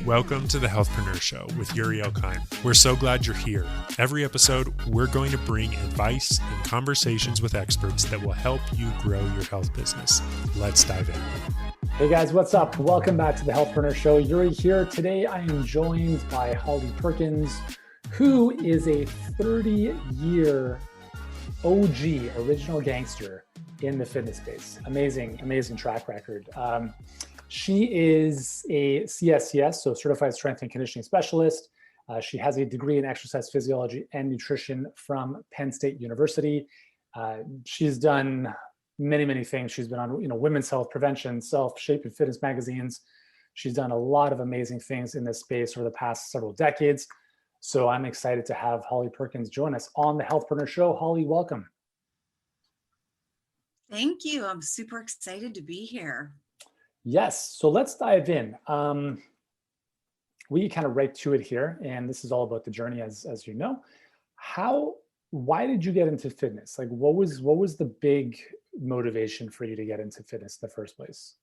Welcome to the Healthpreneur Show with Yuri Elkheim. We're so glad you're here. Every episode, we're going to bring advice and conversations with experts that will help you grow your health business. Let's dive in. Hey guys, what's up? Welcome back to the Healthpreneur Show. Yuri here. Today I am joined by Holly Perkins, who is a 30-year OG, original gangster in the fitness space. Amazing track record. She is a CSCS, so Certified Strength and Conditioning Specialist. She has a degree in exercise physiology and nutrition from Penn State University. She's done many things. She's been on, women's health, prevention, self, shape, and fitness magazines. She's done a lot of amazing things in this space over the past several decades. So I'm excited to have Holly Perkins join us on the Healthpreneur Show. Holly, welcome. Thank you. I'm super excited to be here. Yes. So let's dive in. We kind of right to it here, and this is all about the journey, as you know. Why did you get into fitness? Like, what was the big motivation for you to get into fitness in the first place?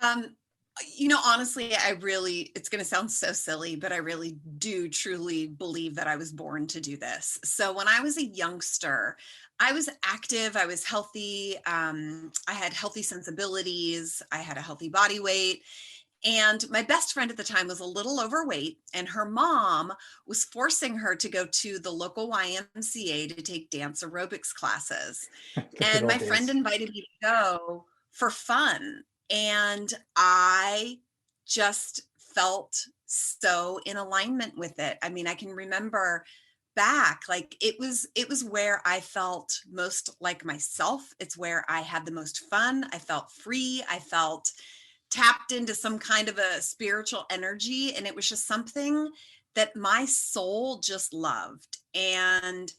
Honestly, it's going to sound so silly, but I really do truly believe that I was born to do this. So when I was a youngster, I was active, I was healthy, I had healthy sensibilities, I had a healthy body weight. And my best friend at the time was a little overweight, and her mom was forcing her to go to the local YMCA to take dance aerobics classes. And my friend invited me to go for fun. And I just felt so in alignment with it. I mean, I can remember back, like it was where I felt most like myself. It's where I had the most fun. I felt free. I felt tapped into some kind of a spiritual energy. And it was just something that my soul just loved. And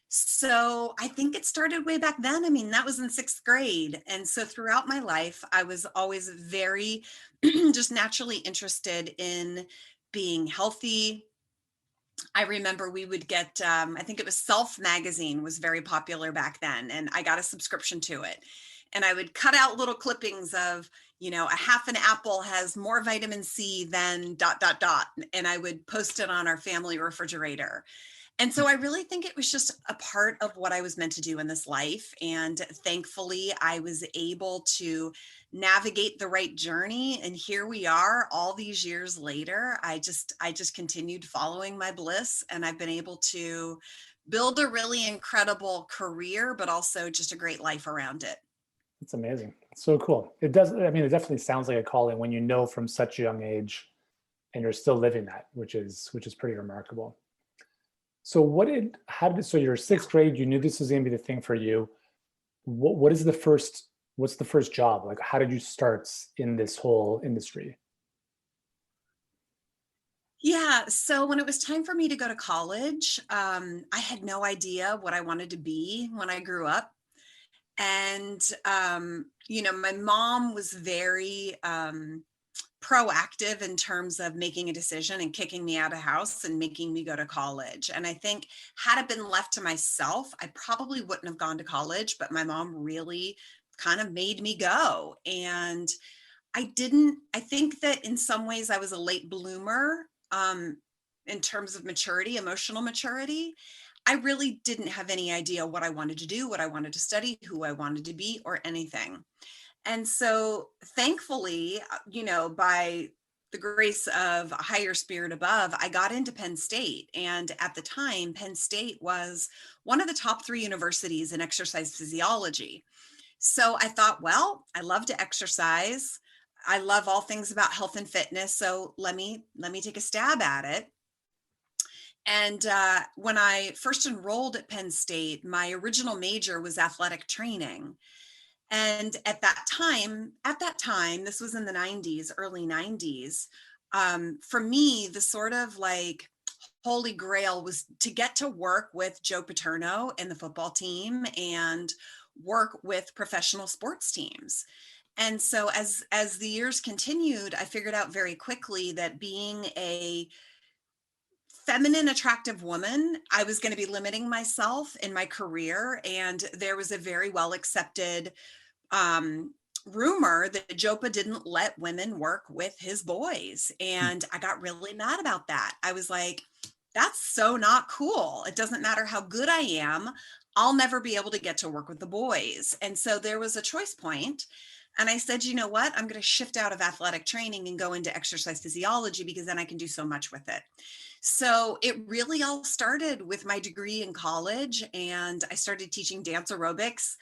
so I think it started way back then. I mean, that was in 6th grade. And so throughout my life, I was always very just naturally interested in being healthy. I remember we would get, I think it was Self magazine was very popular back then. And I got a subscription to it. And I would cut out little clippings of, a half an apple has more vitamin C than ... And I would post it on our family refrigerator. And so I really think it was just a part of what I was meant to do in this life. And thankfully, I was able to navigate the right journey. And here we are all these years later. I just continued following my bliss, and I've been able to build a really incredible career, but also just a great life around it. It's amazing. It's so cool. It definitely sounds like a calling when you know from such a young age and you're still living that, which is pretty remarkable. So so you're 6th grade, you knew this was going to be the thing for you. What's the first job? Like, how did you start in this whole industry? Yeah. So when it was time for me to go to college, I had no idea what I wanted to be when I grew up. And, my mom was very, proactive in terms of making a decision and kicking me out of house and making me go to college. And I think had it been left to myself, I probably wouldn't have gone to college, but my mom really kind of made me go. And I think that in some ways I was a late bloomer in terms of maturity, emotional maturity. I really didn't have any idea what I wanted to do, what I wanted to study, who I wanted to be, or anything. And so thankfully, by the grace of a higher spirit above, I got into Penn State. And at the time, Penn State was one of the top 3 universities in exercise physiology. So I thought, well, I love to exercise. I love all things about health and fitness. So let me take a stab at it. And when I first enrolled at Penn State, my original major was athletic training. And at that time, this was in the 90s, early 90s, for me, the sort of like holy grail was to get to work with Joe Paterno and the football team and work with professional sports teams. And so as the years continued, I figured out very quickly that being a feminine, attractive woman, I was going to be limiting myself in my career. And there was a very well accepted rumor that Jopa didn't let women work with his boys. And I got really mad about that. I was like, that's so not cool. It doesn't matter how good I am. I'll never be able to get to work with the boys. And so there was a choice point. And I said, you know what? I'm going to shift out of athletic training and go into exercise physiology because then I can do so much with it. So it really all started with my degree in college, and I started teaching dance aerobics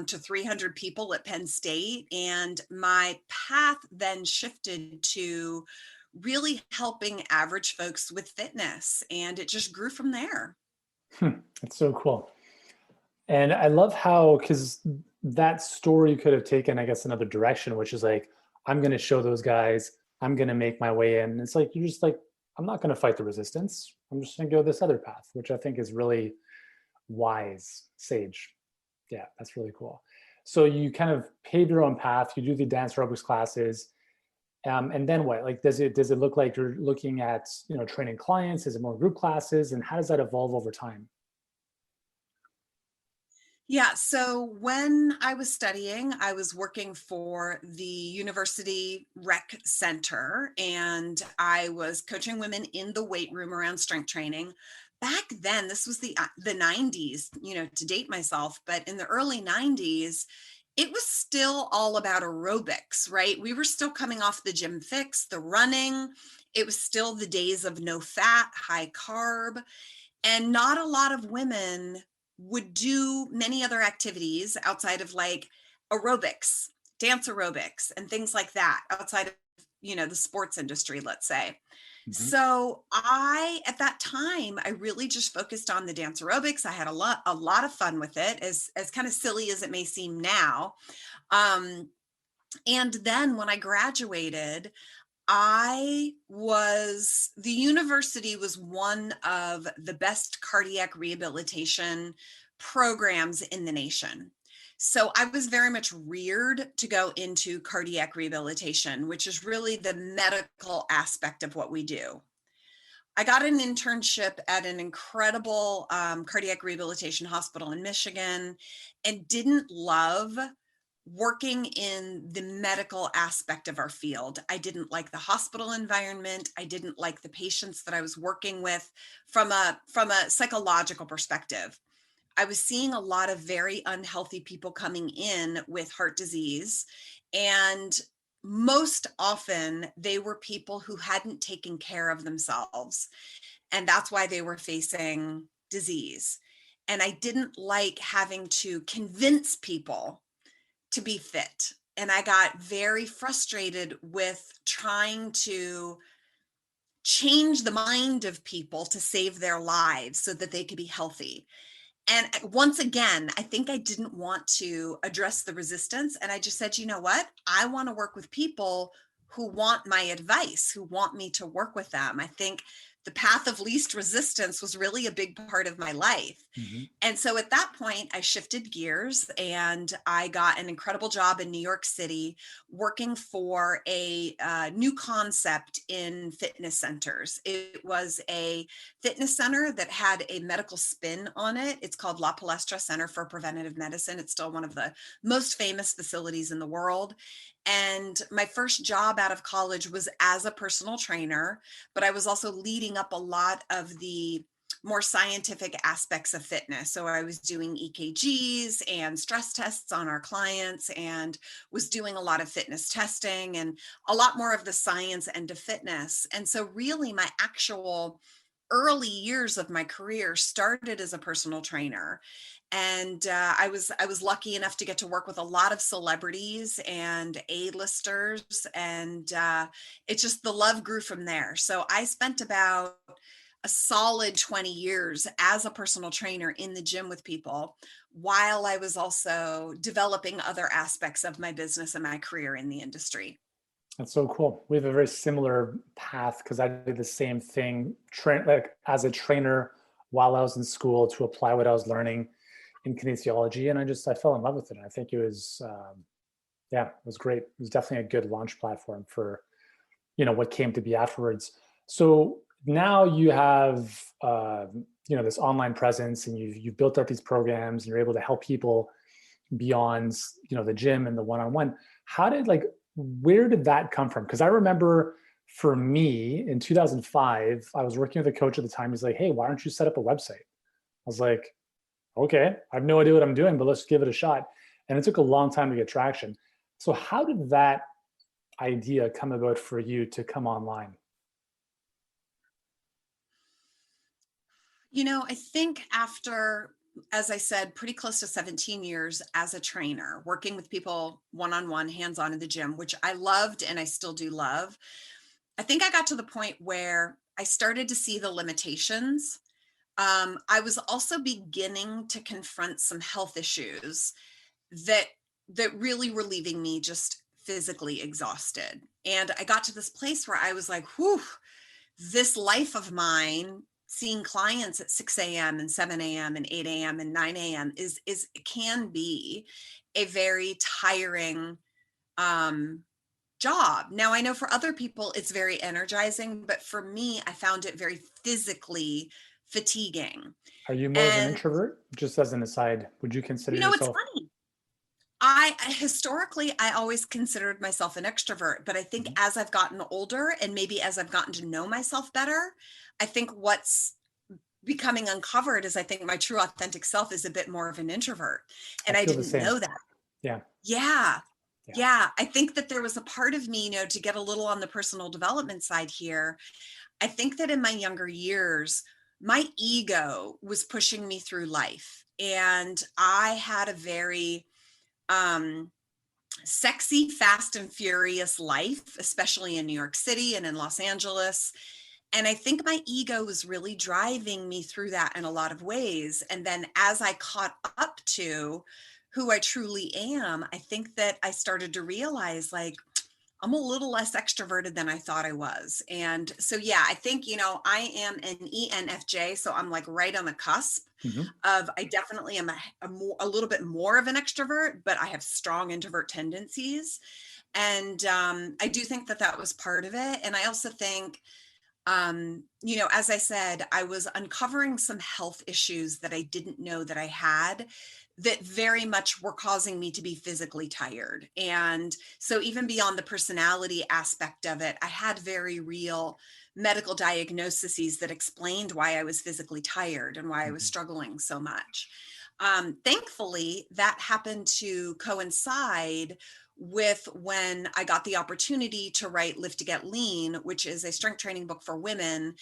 to 300 people at Penn State. And my path then shifted to really helping average folks with fitness, and it just grew from there. That's so cool. And I love how, because that story could have taken, I guess, another direction, which is like, I'm going to show those guys, I'm going to make my way in. It's like, you're just like, I'm not going to fight the resistance. I'm just going to go this other path, which I think is really wise, sage. Yeah, that's really cool. So you kind of pave your own path. You do the dance aerobics classes. And then what? Like, does it look like you're looking at, training clients? Is it more group classes? And how does that evolve over time? Yeah, so when I was studying, I was working for the University Rec Center, and I was coaching women in the weight room around strength training. Back then, this was the 90s, to date myself, but in the early 90s, it was still all about aerobics, right? We were still coming off the gym fix, the running. It was still the days of no fat, high carb, and not a lot of women would do many other activities outside of like aerobics, dance aerobics, and things like that outside of, the sports industry, let's say. Mm-hmm. So at that time, I really just focused on the dance aerobics. I had a lot of fun with it, as kind of silly as it may seem now. And then when I graduated, the university was one of the best cardiac rehabilitation programs in the nation. So I was very much reared to go into cardiac rehabilitation, which is really the medical aspect of what we do. I got an internship at an incredible cardiac rehabilitation hospital in Michigan, and didn't love working in the medical aspect of our field. I didn't like the hospital environment. I didn't like the patients that I was working with from a psychological perspective. I was seeing a lot of very unhealthy people coming in with heart disease, and most often they were people who hadn't taken care of themselves, and that's why they were facing disease. And I didn't like having to convince people to be fit. And I got very frustrated with trying to change the mind of people to save their lives so that they could be healthy. And once again, I think I didn't want to address the resistance. And I just said, you know what? I want to work with people who want my advice, who want me to work with them. I think the path of least resistance was really a big part of my life. Mm-hmm. And so at that point, I shifted gears and I got an incredible job in New York City working for a new concept in fitness centers. It was a fitness center that had a medical spin on it. It's called La Palestra Center for Preventative Medicine. It's still one of the most famous facilities in the world. And my first job out of college was as a personal trainer, but I was also leading up a lot of the more scientific aspects of fitness. So I was doing EKGs and stress tests on our clients, and was doing a lot of fitness testing and a lot more of the science end of fitness. And so really my actual early years of my career started as a personal trainer. And I was lucky enough to get to work with a lot of celebrities and A-listers, and it's just the love grew from there. So I spent about a solid 20 years as a personal trainer in the gym with people, while I was also developing other aspects of my business and my career in the industry. That's so cool. We have a very similar path because I did the same thing, like as a trainer while I was in school to apply what I was learning in kinesiology, and I fell in love with it. I think it was, it was great. It was definitely a good launch platform for, what came to be afterwards. So now you have, this online presence, and you've built up these programs, and you're able to help people beyond, the gym and the one-on-one. Where did that come from? Because I remember for me in 2005, I was working with a coach at the time. He's like, hey, why don't you set up a website? I was like, okay, I have no idea what I'm doing, but let's give it a shot. And it took a long time to get traction. So how did that idea come about for you to come online? I think after, as I said, pretty close to 17 years as a trainer, working with people one-on-one, hands-on in the gym, which I loved and I still do love, I think I got to the point where I started to see the limitations. I was also beginning to confront some health issues that really were leaving me just physically exhausted. And I got to this place where I was like, whew, this life of mine, seeing clients at 6 a.m. and 7 a.m. and 8 a.m. and 9 a.m. can be a very tiring job. Now I know for other people it's very energizing, but for me, I found it very physically fatiguing. Are you more of an And introvert? Just as an aside, would you consider it's yourself? funny. I historically, I always considered myself an extrovert, but I think as I've gotten older and maybe as I've gotten to know myself better, I think what's becoming uncovered is I think my true authentic self is a bit more of an introvert. And I I feel the didn't same. know that. Yeah. Yeah. Yeah. Yeah. I think that there was a part of me, to get a little on the personal development side here. I think that in my younger years, my ego was pushing me through life. And I had a very sexy, fast and furious life, especially in New York City and in Los Angeles. And I think my ego was really driving me through that in a lot of ways. And then as I caught up to who I truly am, I think that I started to realize like, I'm a little less extroverted than I thought I was. And so, yeah, I think, I am an ENFJ. So I'm like right on the cusp of, I definitely am a little bit more of an extrovert, but I have strong introvert tendencies. And I do think that that was part of it. And I also think, as I said, I was uncovering some health issues that I didn't know that I had that very much were causing me to be physically tired. And so even beyond the personality aspect of it, I had very real medical diagnoses that explained why I was physically tired and why I was struggling so much. Thankfully, that happened to coincide with when I got the opportunity to write Lift to Get Lean, which is a strength training book for women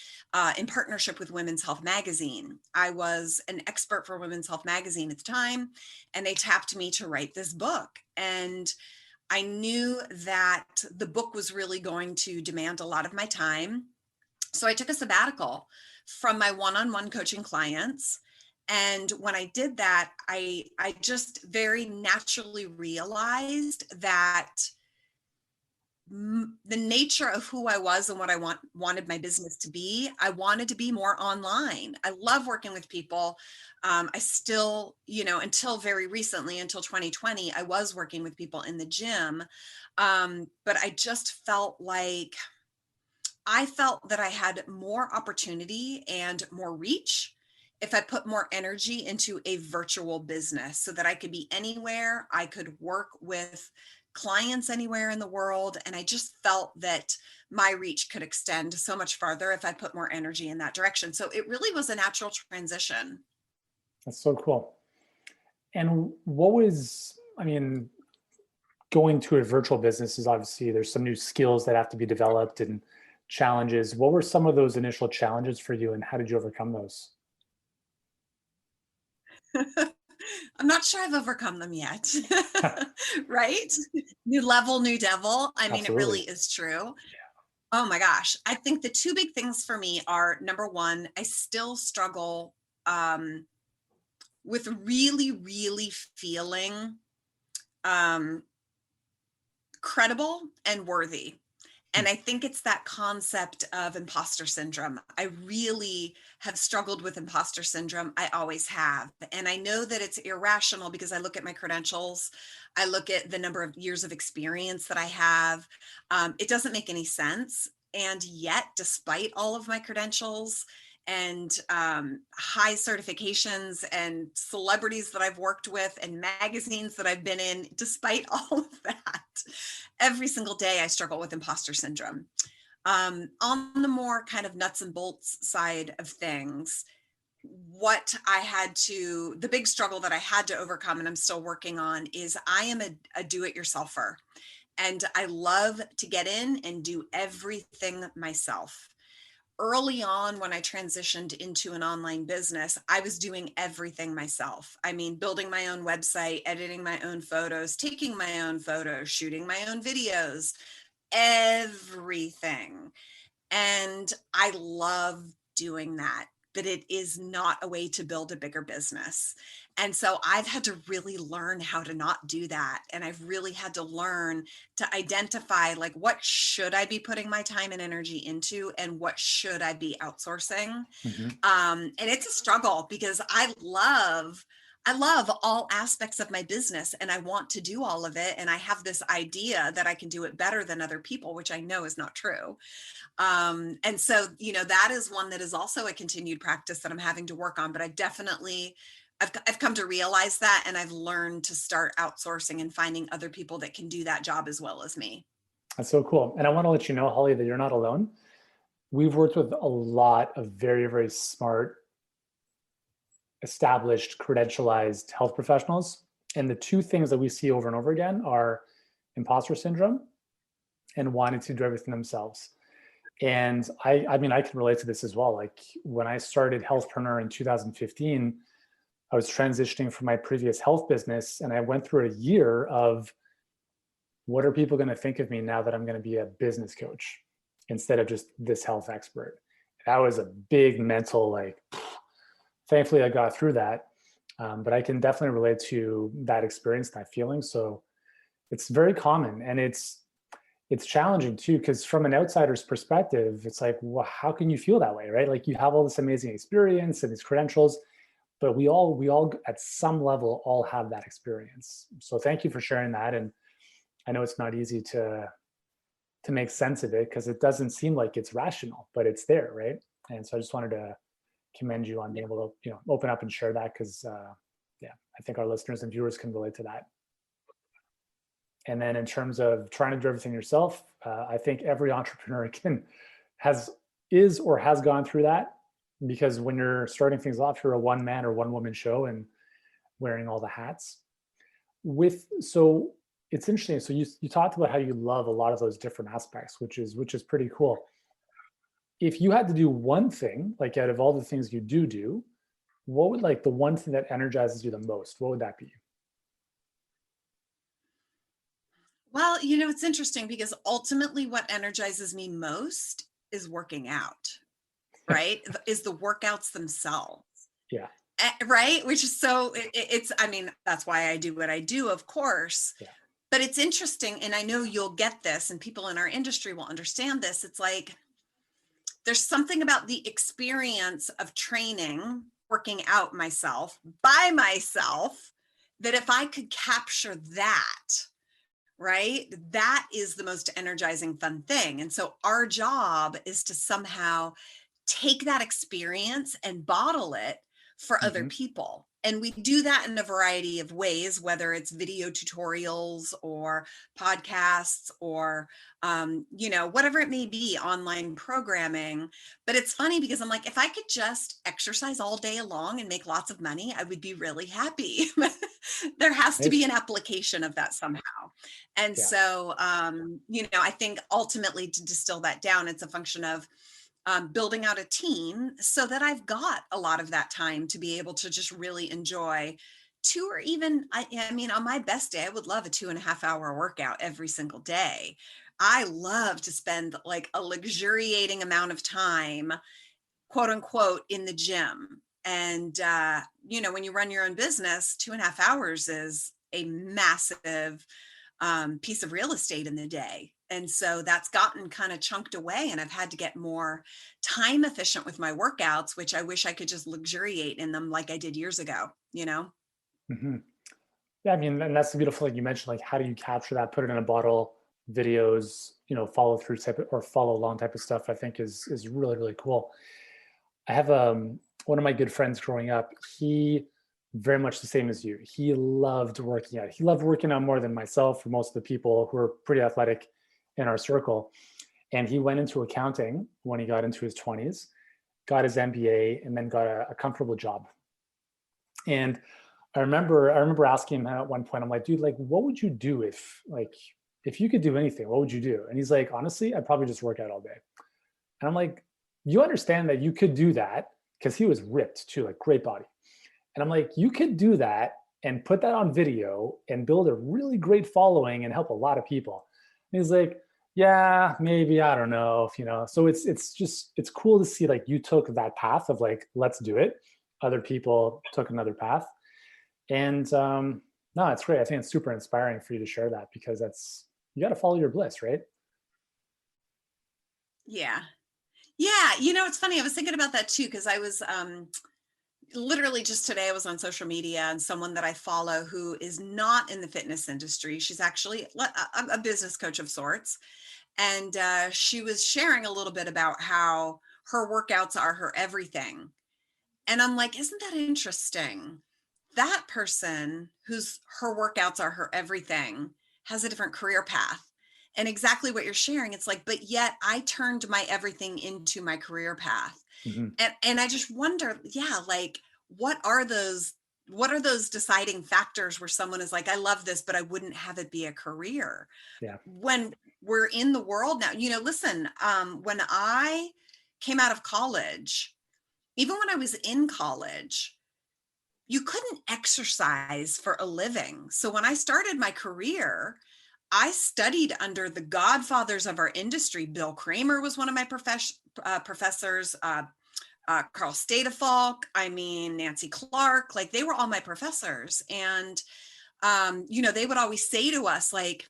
in partnership with Women's Health Magazine. I was an expert for Women's Health Magazine at the time, and they tapped me to write this book. And I knew that the book was really going to demand a lot of my time. So I took a sabbatical from my one-on-one coaching clients. And when I did that, I just very naturally realized that the nature of who I was and what I wanted my business to be, I wanted to be more online. I love working with people. I still, until very recently, until 2020, I was working with people in the gym. But I just felt like I felt that I had more opportunity and more reach if I put more energy into a virtual business so that I could be anywhere. I could work with clients anywhere in the world. And I just felt that my reach could extend so much farther if I put more energy in that direction. So it really was a natural transition. That's so cool. And going to a virtual business is obviously there's some new skills that have to be developed and challenges. What were some of those initial challenges for you and how did you overcome those? I'm not sure I've overcome them yet. Right? New level, new devil. I mean, Absolutely. It really is true. Oh my gosh. I think the two big things for me are, number one, I still struggle with really, really feeling credible and worthy. And I think it's that concept of imposter syndrome. I really have struggled with imposter syndrome. I always have. And I know that it's irrational because I look at my credentials. I look at the number of years of experience that I have. It doesn't make any sense. And yet, despite all of my credentials and high certifications and celebrities that I've worked with and magazines that I've been in, despite all of that, every single day I struggle with imposter syndrome. On the more kind of nuts and bolts side of things, the big struggle that I had to overcome, and I'm still working on, is I am a do-it-yourselfer. And I love to get in and do everything myself. Early on, when I transitioned into an online business, I was doing everything myself. I mean, building my own website, editing my own photos, taking my own photos, shooting my own videos, everything. And I love doing that, but it is not a way to build a bigger business. And so I've had to really learn how to not do that. And I've really had to learn to identify, like, what should I be putting my time and energy into, and what should I be outsourcing? And it's a struggle because I love all aspects of my business and I want to do all of it. And I have this idea that I can do it better than other people, which I know is not true. And so, that is one that is also a continued practice that I'm having to work on, but I've come to realize that, and I've learned to start outsourcing and finding other people that can do that job as well as me. That's so cool. And I want to let you know, Holly, that you're not alone. We've worked with a lot of very, very smart, established, credentialized health professionals. And the two things that we see over and over again are imposter syndrome and wanting to do everything themselves. And I mean, I can relate to this as well. Like, when I started Healthpreneur in 2015, I was transitioning from my previous health business, and I went through a year of, what are people going to think of me now that I'm going to be a business coach instead of just this health expert? That was a big mental, thankfully I got through that. But I can definitely relate to that experience, that feeling. So it's very common, and it's challenging too, because from an outsider's perspective, it's like, well, how can you feel that way, right? Like, you have all this amazing experience and these credentials, but we all at some level all have that experience. So thank you for sharing that. And I know it's not easy to make sense of it, because it doesn't seem like it's rational, but it's there, right? And so I just wanted to commend you on being able to, open up and share that, because I think our listeners and viewers can relate to that. And then in terms of trying to do everything yourself, I think every entrepreneur has gone through that, because when you're starting things off, you're a one man or one woman show and wearing all the hats. So it's interesting. So you talked about how you love a lot of those different aspects, which is pretty cool. If you had to do one thing, like, out of all the things you do, what would, the one thing that energizes you the most, what would that be? Well, it's interesting, because ultimately what energizes me most is working out, right? Is the workouts themselves. Yeah. Right. Which is that's why I do what I do, of course. Yeah. But it's interesting. And I know you'll get this, and people in our industry will understand this. It's like, there's something about the experience of training, working out myself by myself, that if I could capture that, right, that is the most energizing, fun thing. And so our job is to somehow take that experience and bottle it for other people. And we do that in a variety of ways, whether it's video tutorials or podcasts or, whatever it may be, online programming. But it's funny, because I'm like, if I could just exercise all day long and make lots of money, I would be really happy. There has to be an application of that somehow. And so, I think ultimately, to distill that down, it's a function of building out a team so that I've got a lot of that time to be able to just really enjoy or even, on my best day, I would love a 2.5 hour workout every single day. I love to spend a luxuriating amount of time, quote unquote, in the gym. And, when you run your own business, 2.5 hours is a massive piece of real estate in the day. And so that's gotten kind of chunked away, and I've had to get more time efficient with my workouts, which I wish I could just luxuriate in them like I did years ago, Mm-hmm. Yeah, and that's the beautiful thing you mentioned, how do you capture that, put it in a bottle, videos, follow through type or follow along type of stuff, I think is really, really cool. I have one of my good friends growing up. He very much the same as you. He loved working out. He loved working out more than myself, or most of the people who are pretty athletic in our circle. And he went into accounting when he got into his 20s, got his MBA, and then got a comfortable job. And I remember asking him at one point, I'm like, dude, like, what would you do if you could do anything, what would you do? And he's like, honestly, I'd probably just work out all day. And I'm like, you understand that you could do that, because he was ripped too, like great body. And I'm like, you could do that and put that on video and build a really great following and help a lot of people. And he's like, yeah, maybe, I don't know, So it's cool to see like you took that path of like, let's do it. Other people took another path. And no, it's great. I think it's super inspiring for you to share that, because you got to follow your bliss, right? Yeah. Yeah. It's funny. I was thinking about that too, because I was literally just today, I was on social media, and someone that I follow who is not in the fitness industry, she's actually a business coach of sorts. And she was sharing a little bit about how her workouts are her everything. And I'm like, isn't that interesting? That person her workouts are her everything has a different career path. And exactly what you're sharing, it's like, but yet I turned my everything into my career path. Mm-hmm. And I just wonder, like, what are those deciding factors where someone is like, I love this, but I wouldn't have it be a career. Yeah. When we're in the world now, listen, when I came out of college, even when I was in college, you couldn't exercise for a living. So when I started my career, I studied under the godfathers of our industry. Bill Kramer was one of my professors, Carl Stadefalk, Nancy Clark, like they were all my professors. And, they would always say to us, like,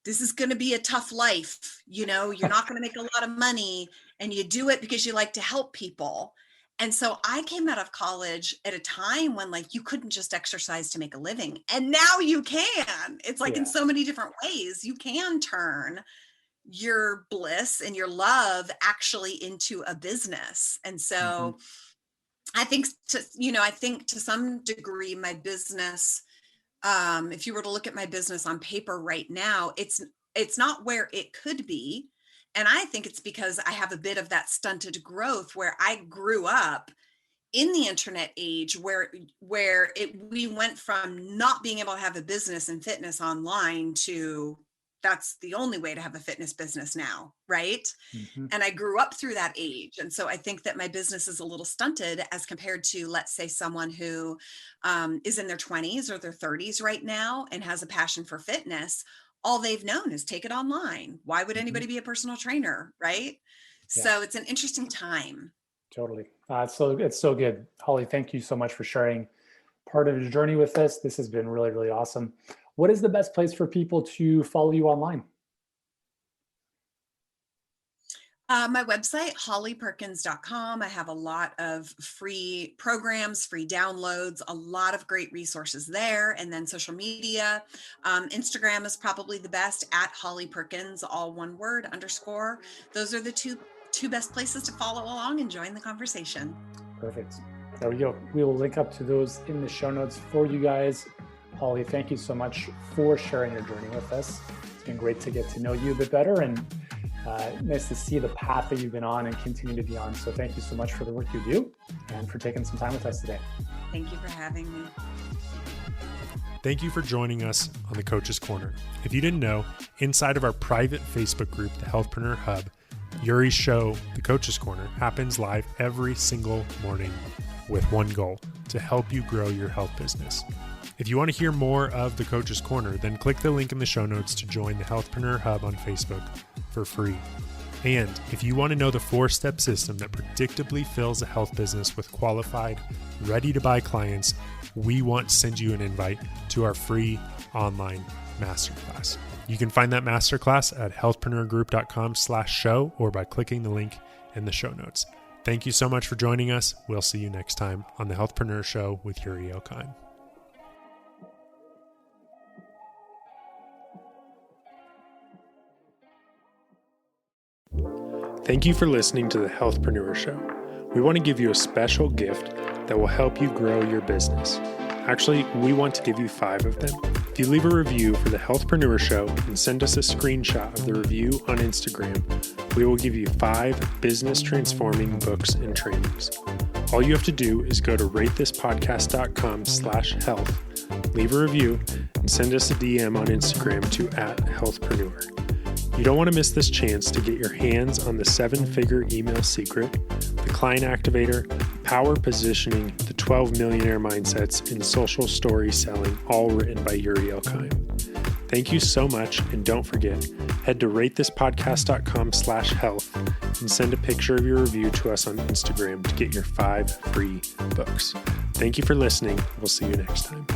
this is going to be a tough life. You're not going to make a lot of money, and you do it because you like to help people. And so I came out of college at a time when like you couldn't just exercise to make a living. And now you can. It's like in so many different ways, you can turn your bliss and your love actually into a business. And so I think to some degree, my business, if you were to look at my business on paper right now, it's not where it could be. And I think it's because I have a bit of that stunted growth where I grew up in the internet age where we went from not being able to have a business in fitness online to that's the only way to have a fitness business now, right? Mm-hmm. And I grew up through that age. And so I think that my business is a little stunted as compared to, let's say, someone who is in their 20s or their 30s right now and has a passion for fitness. All they've known is take it online. Why would anybody be a personal trainer, right? Yeah. So it's an interesting time. Totally. It's so good. Holly, thank you so much for sharing part of your journey with us. This has been really, really awesome. What is the best place for people to follow you online? My website, hollyperkins.com. I have a lot of free programs, free downloads, a lot of great resources there. And then social media, Instagram is probably the best, at Holly Perkins, all one word, _. Those are the two best places to follow along and join the conversation. Perfect. There we go. We will link up to those in the show notes for you guys. Holly, thank you so much for sharing your journey with us. It's been great to get to know you a bit better, and nice to see the path that you've been on and continue to be on. So thank you so much for the work you do and for taking some time with us today. Thank you for having me. Thank you for joining us on the Coach's Corner. If you didn't know, inside of our private Facebook group, the Healthpreneur Hub, Yuri's show, The Coach's Corner, happens live every single morning with one goal: to help you grow your health business. If you want to hear more of The Coach's Corner, then click the link in the show notes to join the Healthpreneur Hub on Facebook for free. And if you want to know the 4-step system that predictably fills a health business with qualified, ready-to-buy clients, we want to send you an invite to our free online masterclass. You can find that masterclass at healthpreneurgroup.com/show or by clicking the link in the show notes. Thank you so much for joining us. We'll see you next time on the Healthpreneur Show with Yuri Elkine. Thank you for listening to the Healthpreneur Show. we want to give you a special gift that will help you grow your business. Actually, we want to give you 5 of them. If you leave a review for the Healthpreneur Show and send us a screenshot of the review on Instagram, we will give you 5 business transforming books and trainings. All you have to do is go to ratethispodcast.com/health, leave a review, and send us a DM on Instagram to @healthpreneur. You don't want to miss this chance to get your hands on the 7-figure email secret, the client activator, power positioning, the 12 millionaire mindsets, and social story selling, all written by Yuri Elkheim. Thank you so much, and don't forget, head to ratethispodcast.com/health and send a picture of your review to us on Instagram to get your 5 free books. Thank you for listening. We'll see you next time.